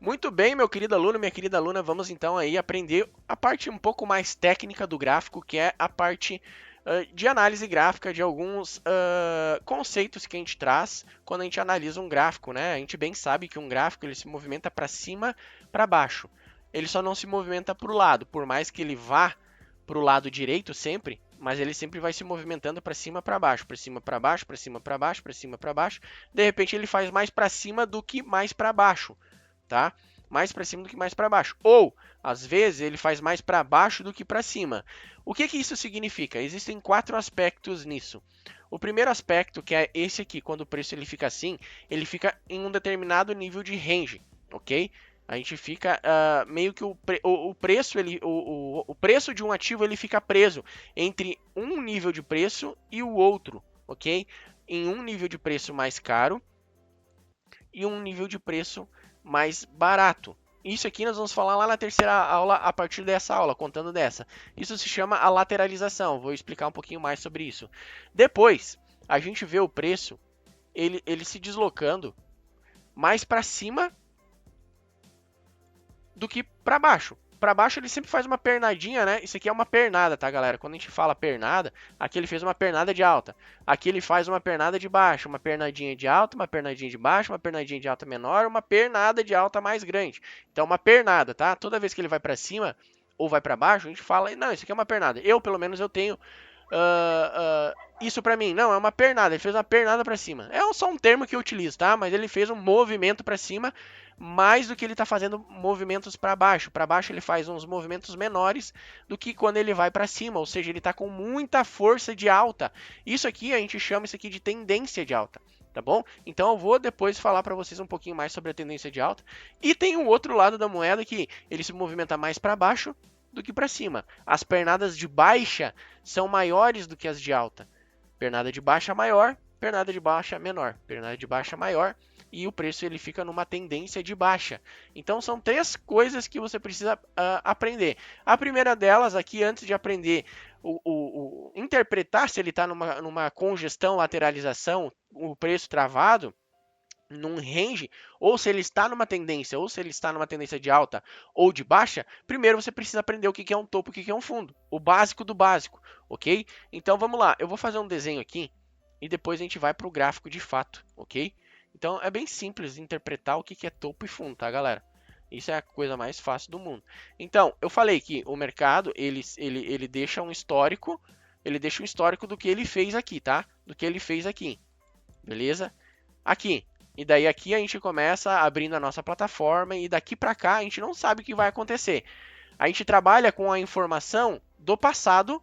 Muito bem, meu querido aluno, minha querida aluna, vamos então aí aprender a parte um pouco mais técnica do gráfico, que é a parte de análise gráfica de alguns conceitos que a gente traz quando a gente analisa um gráfico, né? A gente bem sabe que um gráfico ele se movimenta para cima, para baixo. Ele só não se movimenta para o lado, por mais que ele vá para o lado direito sempre, mas ele sempre vai se movimentando para cima, para baixo, para cima, para baixo, para cima, para baixo, para cima, para baixo. De repente ele faz mais para cima do que mais para baixo, tá? Mais para cima do que mais para baixo. Ou, às vezes, ele faz mais para baixo do que para cima. O que isso significa? Existem 4 aspectos nisso. O primeiro aspecto, que é esse aqui, quando o preço ele fica assim, ele fica em um determinado nível de range, ok? A gente fica meio que o preço o preço de um ativo ele fica preso entre um nível de preço e o outro, ok? Em um nível de preço mais caro e um nível de preço mais barato. Isso aqui nós vamos falar lá na terceira aula, a partir dessa aula, contando dessa. Isso se chama a lateralização, vou explicar um pouquinho mais sobre isso. Depois, a gente vê o preço, ele se deslocando mais para cima do que para baixo. Para baixo ele sempre faz uma pernadinha, né? Isso aqui é uma pernada, tá, galera? Quando a gente fala pernada, aqui ele fez uma pernada de alta. Aqui ele faz uma pernada de baixo, uma pernadinha de alta, uma pernadinha de baixo, uma pernadinha de alta menor, uma pernada de alta mais grande. Então, uma pernada, tá? Toda vez que ele vai para cima ou vai para baixo, a gente fala, não, isso aqui é uma pernada. Eu, pelo menos, eu tenho isso para mim. Não, é uma pernada. Ele fez uma pernada para cima. É só um termo que eu utilizo, tá? Mas ele fez um movimento para cima mais do que ele está fazendo movimentos para baixo. Para baixo ele faz uns movimentos menores do que quando ele vai para cima, ou seja, ele está com muita força de alta. Isso aqui a gente chama isso aqui de tendência de alta, tá bom? Então eu vou depois falar para vocês um pouquinho mais sobre a tendência de alta. E tem o outro lado da moeda que ele se movimenta mais para baixo do que para cima. As pernadas de baixa são maiores do que as de alta. Pernada de baixa maior, pernada de baixa menor, pernada de baixa maior, e o preço ele fica numa tendência de baixa. Então são 3 coisas que você precisa aprender. A primeira delas aqui, antes de aprender interpretar se ele está numa congestão, lateralização, o preço travado, num range, ou se ele está numa tendência, ou se ele está numa tendência de alta ou de baixa, primeiro você precisa aprender o que é um topo e o que é um fundo. O básico do básico, ok? Então vamos lá, eu vou fazer um desenho aqui e depois a gente vai para o gráfico de fato, ok? Então é bem simples interpretar o que é topo e fundo, tá, galera? Isso é a coisa mais fácil do mundo. Então, eu falei que o mercado, ele deixa um histórico, do que ele fez aqui, tá? Do que ele fez aqui, beleza? Aqui, e daí aqui a gente começa abrindo a nossa plataforma e daqui para cá a gente não sabe o que vai acontecer. A gente trabalha com a informação do passado,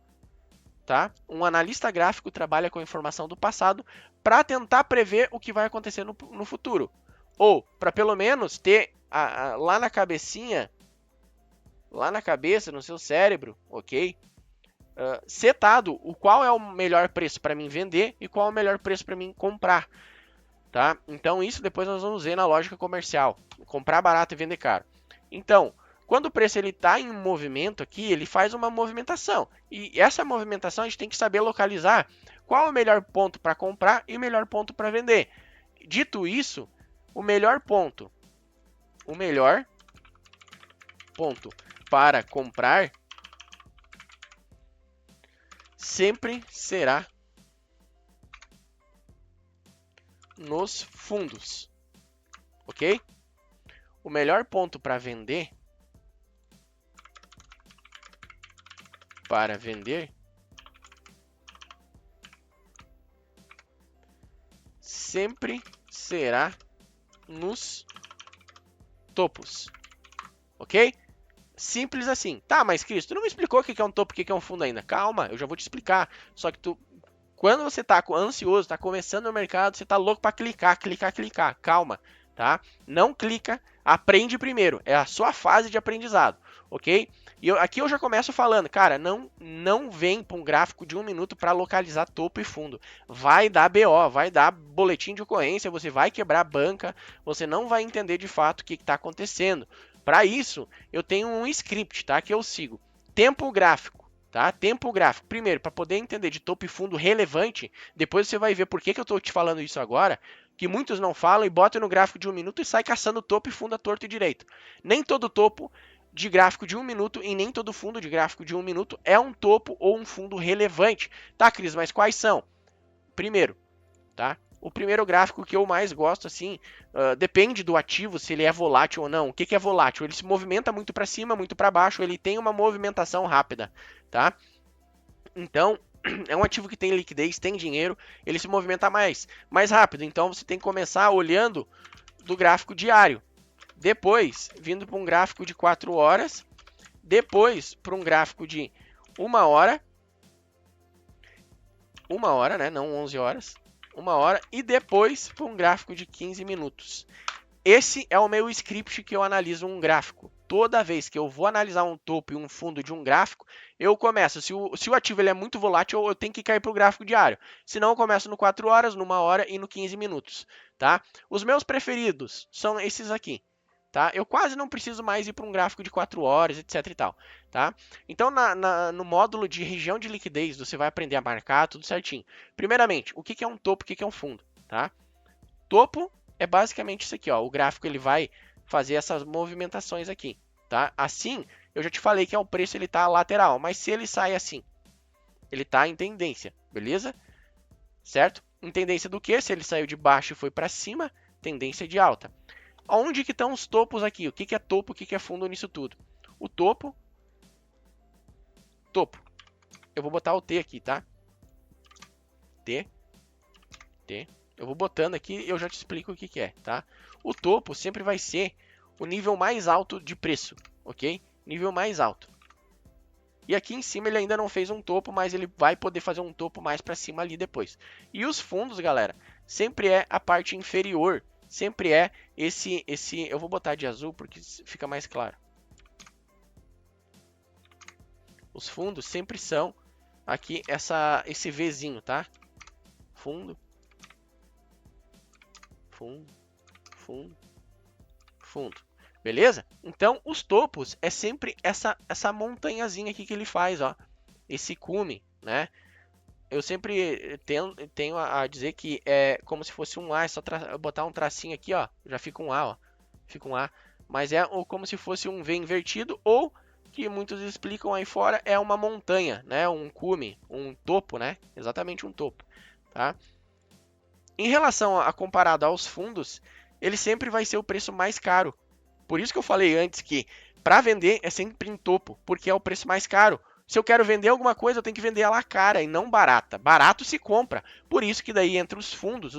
tá? Um analista gráfico trabalha com a informação do passado para tentar prever o que vai acontecer no futuro. Ou para pelo menos ter lá na cabecinha, lá na cabeça, no seu cérebro, ok? Setado o qual é o melhor preço para mim vender e qual é o melhor preço para mim comprar. Tá? Então isso depois nós vamos ver na lógica comercial, comprar barato e vender caro. Então, quando o preço ele está em movimento aqui, ele faz uma movimentação. E essa movimentação a gente tem que saber localizar qual é o melhor ponto para comprar e o melhor ponto para vender. Dito isso, o melhor ponto para comprar sempre será nos fundos, ok? O melhor ponto para vender sempre será nos topos, ok? Simples assim. Tá, mas Cristo, tu não me explicou o que é um topo e o que é um fundo ainda. Calma, eu já vou te explicar. Só que quando você tá ansioso, tá começando no mercado, você tá louco para clicar. Calma, tá? Não clica, aprende primeiro. É a sua fase de aprendizado, ok? E aqui eu já começo falando, cara, não vem para um gráfico de 1 minuto para localizar topo e fundo. Vai dar BO, vai dar boletim de ocorrência, você vai quebrar a banca, você não vai entender de fato o que está acontecendo. Para isso, eu tenho um script, tá? Que eu sigo. Tempo gráfico. Tá? Tempo gráfico. Primeiro, para poder entender de topo e fundo relevante, depois você vai ver por que eu estou te falando isso agora. que muitos não falam e botam no gráfico de 1 minuto e sai caçando topo e fundo à torto e direito. Nem todo topo de gráfico de 1 minuto e nem todo fundo de gráfico de 1 minuto é um topo ou um fundo relevante. Tá, Cris, mas quais são? Primeiro, tá? O primeiro gráfico que eu mais gosto, assim, depende do ativo, se ele é volátil ou não. O que é volátil? Ele se movimenta muito para cima, muito para baixo, ele tem uma movimentação rápida, tá? Então, é um ativo que tem liquidez, tem dinheiro, ele se movimenta mais rápido. Então, você tem que começar olhando do gráfico diário. Depois, vindo para um gráfico de 4 horas. Depois, para um gráfico de 1 hora. 1 hora, né? Não 11 horas. 1 hora. E depois, para um gráfico de 15 minutos. Esse é o meu script que eu analiso um gráfico. Toda vez que eu vou analisar um topo e um fundo de um gráfico, eu começo. Se o ativo ele é muito volátil, eu tenho que cair para o gráfico diário. Senão, eu começo no 4 horas, no 1 hora e no 15 minutos. Tá? Os meus preferidos são esses aqui. Tá? Eu quase não preciso mais ir para um gráfico de 4 horas, etc e tal, tá? Então, no módulo de região de liquidez, você vai aprender a marcar tudo certinho. Primeiramente, o que é um topo, o que é um fundo, tá? Topo é basicamente isso aqui, ó. O gráfico ele vai fazer essas movimentações aqui, tá? Assim, eu já te falei que o preço ele tá lateral, mas se ele sai assim, ele tá em tendência, beleza? Certo? Em tendência do que? Se ele saiu de baixo e foi para cima, tendência de alta. Onde que estão os topos aqui? O que é topo, o que é fundo nisso tudo? O topo. Eu vou botar o T aqui, tá? T. Eu vou botando aqui e eu já te explico o que é, tá? O topo sempre vai ser o nível mais alto de preço, ok? Nível mais alto. E aqui em cima ele ainda não fez um topo, mas ele vai poder fazer um topo mais para cima ali depois. E os fundos, galera, sempre é a parte inferior. Sempre é esse, eu vou botar de azul porque fica mais claro. Os fundos sempre são aqui esse Vzinho, tá? Fundo, fundo. Beleza? Então, os topos é sempre essa montanhazinha aqui que ele faz, ó. Esse cume, né? Eu sempre tenho a dizer que é como se fosse um A, é só botar um tracinho aqui, ó, já fica um A, ó. Fica um A, mas é como se fosse um V invertido, ou, que muitos explicam aí fora, é uma montanha, né? Um cume, um topo, né? Exatamente um topo, tá? Em relação a comparado aos fundos, ele sempre vai ser o preço mais caro. Por isso que eu falei antes que para vender é sempre em topo, porque é o preço mais caro. Se eu quero vender alguma coisa, eu tenho que vender ela cara e não barata. Barato se compra. Por isso que daí entre os fundos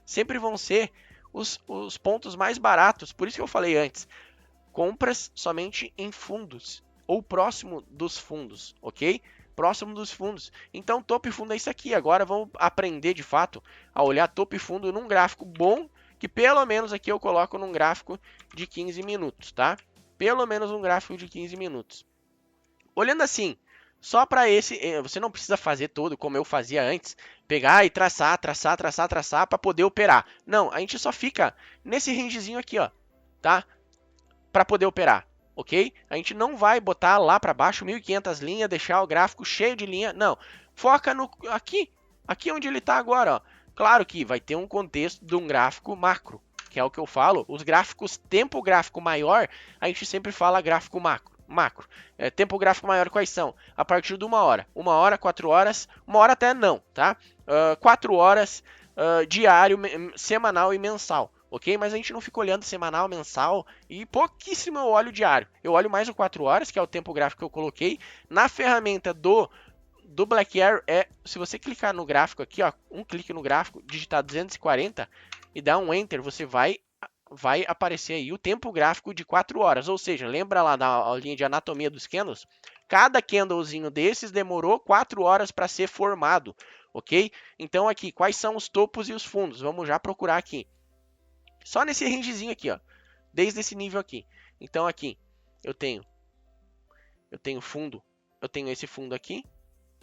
sempre vão ser os pontos mais baratos. Por isso que eu falei antes, compras somente em fundos ou próximo dos fundos, ok? Próximo dos fundos. Então, topo e fundo é isso aqui. Agora vamos aprender de fato a olhar topo e fundo num gráfico bom, que pelo menos aqui eu coloco num gráfico de 15 minutos, tá? Pelo menos um gráfico de 15 minutos. Olhando assim, só para esse, você não precisa fazer todo como eu fazia antes, pegar e traçar para poder operar. Não, a gente só fica nesse rangezinho aqui, ó, tá? Para poder operar, ok? A gente não vai botar lá para baixo 1.500 linhas, deixar o gráfico cheio de linha, não. Foca aqui onde ele está agora, ó. Claro que vai ter um contexto de um gráfico macro, que é o que eu falo. Os gráficos, tempo gráfico maior, a gente sempre fala gráfico macro. Tempo gráfico maior quais são? A partir de 1 hora. 1 hora, 4 horas, 1 hora até não, tá? 4 horas, diário, semanal e mensal, ok? Mas a gente não fica olhando semanal, mensal e pouquíssimo eu olho diário. Eu olho mais o 4 horas, que é o tempo gráfico que eu coloquei. Na ferramenta do Black Arrow, se você clicar no gráfico aqui, ó, um clique no gráfico, digitar 240 e dar um Enter, você vai aparecer aí o tempo gráfico de 4 horas. Ou seja, lembra lá da aulinha de anatomia dos candles? Cada candlezinho desses demorou 4 horas para ser formado, ok? Então aqui, quais são os topos e os fundos? Vamos já procurar aqui. Só nesse rangezinho aqui, ó, desde esse nível aqui. Então aqui, eu tenho fundo, eu tenho esse fundo aqui.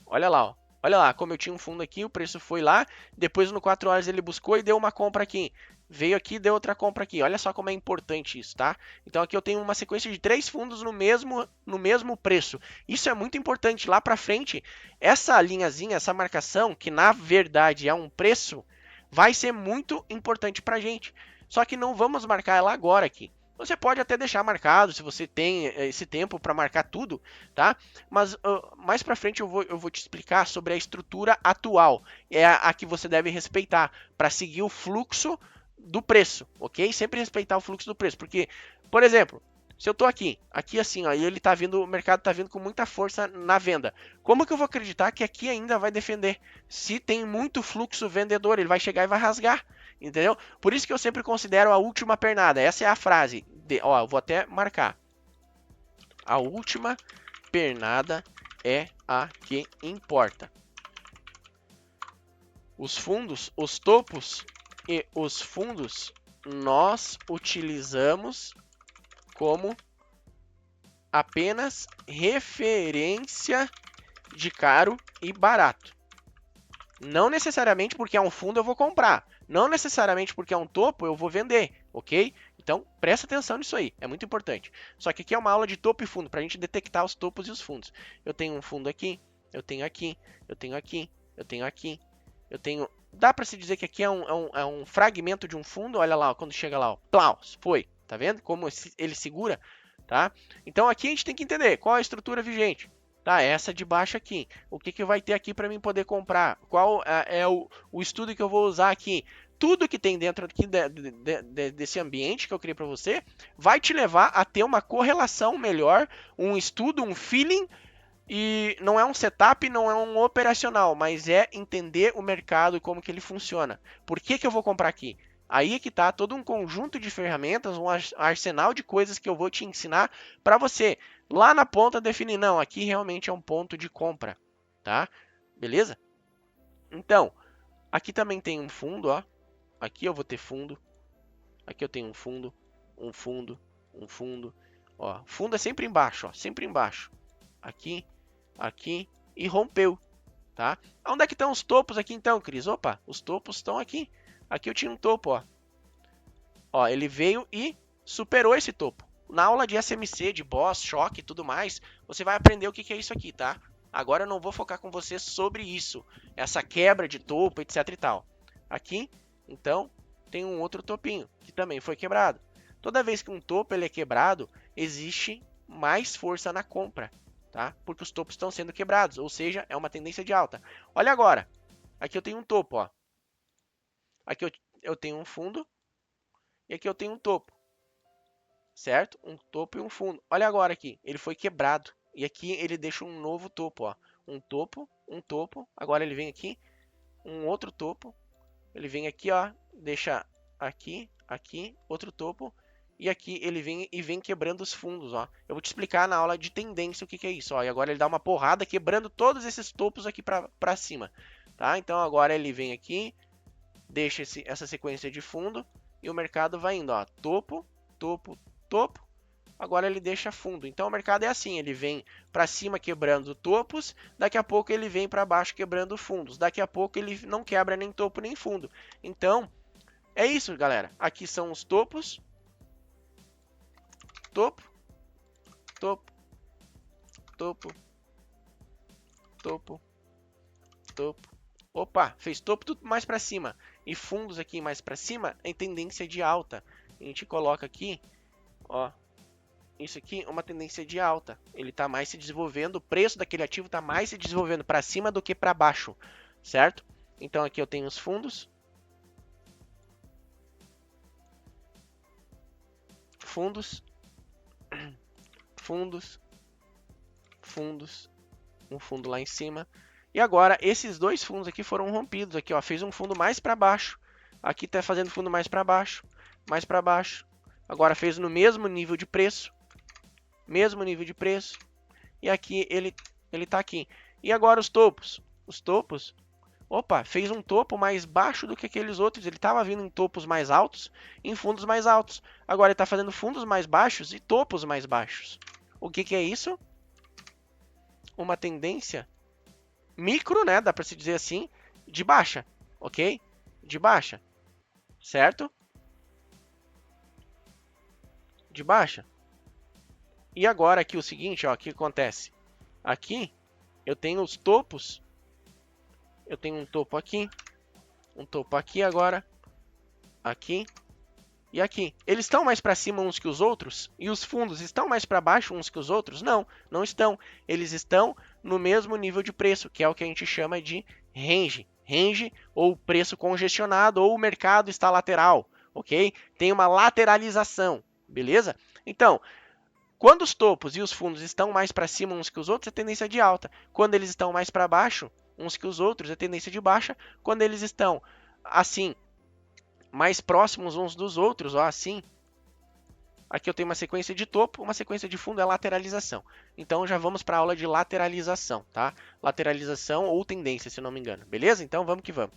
Olha lá, ó. Olha lá, como eu tinha um fundo aqui, o preço foi lá, depois no 4 horas ele buscou e deu uma compra aqui. Veio aqui, deu outra compra aqui. Olha só como é importante isso, tá? Então aqui eu tenho uma sequência de 3 fundos no mesmo preço. Isso é muito importante. Lá para frente, essa linhazinha, essa marcação, que na verdade é um preço, vai ser muito importante para a gente. Só que não vamos marcar ela agora aqui. Você pode até deixar marcado, se você tem esse tempo para marcar tudo, tá? Mas mais para frente eu vou te explicar sobre a estrutura atual. É a que você deve respeitar para seguir o fluxo do preço, ok? Sempre respeitar o fluxo do preço. Porque, por exemplo, se eu tô aqui assim, ó, e ele tá vindo, o mercado tá vindo com muita força na venda. Como que eu vou acreditar que aqui ainda vai defender? Se tem muito fluxo vendedor, ele vai chegar e vai rasgar, entendeu? Por isso que eu sempre considero a última pernada. Essa é a frase. Ó, eu vou até marcar. A última pernada é a que importa. Os fundos, os topos e os fundos nós utilizamos como apenas referência de caro e barato. Não necessariamente porque é um fundo eu vou comprar. Não necessariamente porque é um topo eu vou vender, ok? Então, presta atenção nisso aí, é muito importante. Só que aqui é uma aula de topo e fundo, para a gente detectar os topos e os fundos. Eu tenho um fundo aqui, eu tenho aqui, eu tenho aqui, eu tenho aqui, eu tenho... Dá para se dizer que aqui é um fragmento de um fundo, olha lá, quando chega lá, ó, plaus, foi, tá vendo como ele segura, tá? Então aqui a gente tem que entender qual é a estrutura vigente. Tá, essa de baixo aqui. O que vai ter aqui para mim poder comprar? Qual é o estudo que eu vou usar aqui? Tudo que tem dentro aqui desse ambiente que eu criei para você vai te levar a ter uma correlação melhor, um estudo, um feeling, e não é um setup, não é um operacional, mas é entender o mercado e como que ele funciona. Por que eu vou comprar aqui? Aí é que está todo um conjunto de ferramentas, um arsenal de coisas que eu vou te ensinar para você lá na ponta definir, não, aqui realmente é um ponto de compra, tá? Beleza? Então, aqui também tem um fundo, ó. Aqui eu vou ter fundo. Aqui eu tenho um fundo, um fundo, um fundo. Ó, fundo é sempre embaixo, ó, sempre embaixo. Aqui, aqui e rompeu, tá? Onde é que estão os topos aqui então, Cris? Opa, os topos estão aqui. Aqui eu tinha um topo, ó. Ó, ele veio e superou esse topo. Na aula de SMC, de Boss, choque e tudo mais, você vai aprender o que é isso aqui, tá? Agora eu não vou focar com você sobre isso, essa quebra de topo, etc e tal. Aqui, então, tem um outro topinho, que também foi quebrado. Toda vez que um topo ele é quebrado, existe mais força na compra, tá? Porque os topos estão sendo quebrados, ou seja, é uma tendência de alta. Olha agora, aqui eu tenho um topo, ó. Aqui eu tenho um fundo, e aqui eu tenho um topo, certo? Um topo e um fundo. Olha agora aqui, ele foi quebrado. E aqui ele deixa um novo topo, ó. Um topo. Agora ele vem aqui, um outro topo. Ele vem aqui, ó, deixa aqui, aqui, outro topo. E aqui ele vem quebrando os fundos, ó. Eu vou te explicar na aula de tendência o que é isso, ó. E agora ele dá uma porrada quebrando todos esses topos aqui para cima, tá? Então agora ele vem aqui, deixa essa sequência de fundo. E o mercado vai indo, ó, topo, topo, topo. Agora ele deixa fundo. Então o mercado é assim, ele vem para cima quebrando topos, daqui a pouco ele vem para baixo quebrando fundos, daqui a pouco ele não quebra nem topo nem fundo. Então é isso, galera. Aqui são os topos, topo, topo, topo, topo, topo. Opa, fez topo tudo mais para cima e fundos aqui mais para cima em tendência de alta. A gente coloca aqui, ó, isso aqui é uma tendência de alta. Ele está mais se desenvolvendo, o preço daquele ativo está mais se desenvolvendo para cima do que para baixo, certo? Então aqui eu tenho os fundos, fundos, fundos, fundos, um fundo lá em cima. E agora esses dois fundos aqui foram rompidos aqui, ó, fez um fundo mais para baixo. Aqui está fazendo fundo mais para baixo, mais para baixo. Agora fez no mesmo nível de preço, e aqui ele está aqui. E agora os topos, opa, fez um topo mais baixo do que aqueles outros, ele estava vindo em topos mais altos, em fundos mais altos. Agora ele está fazendo fundos mais baixos e topos mais baixos. O que é isso? Uma tendência micro, né, dá para se dizer assim, de baixa, ok? De baixa, certo? De baixa. E agora aqui o seguinte, ó, o que acontece? Aqui eu tenho os topos. Eu tenho um topo aqui, um topo aqui agora, aqui e aqui. Eles estão mais para cima uns que os outros? E os fundos estão mais para baixo uns que os outros? Não, não estão. Eles estão no mesmo nível de preço, que é o que a gente chama de range. Range ou preço congestionado ou o mercado está lateral, ok? Tem uma lateralização, beleza? Então, quando os topos e os fundos estão mais para cima uns que os outros, é tendência de alta. Quando eles estão mais para baixo uns que os outros, é tendência de baixa. Quando eles estão assim, mais próximos uns dos outros, ó, assim, aqui eu tenho uma sequência de topo, uma sequência de fundo é lateralização. Então já vamos para a aula de lateralização, tá? Lateralização ou tendência, se não me engano. Beleza? Então vamos que vamos.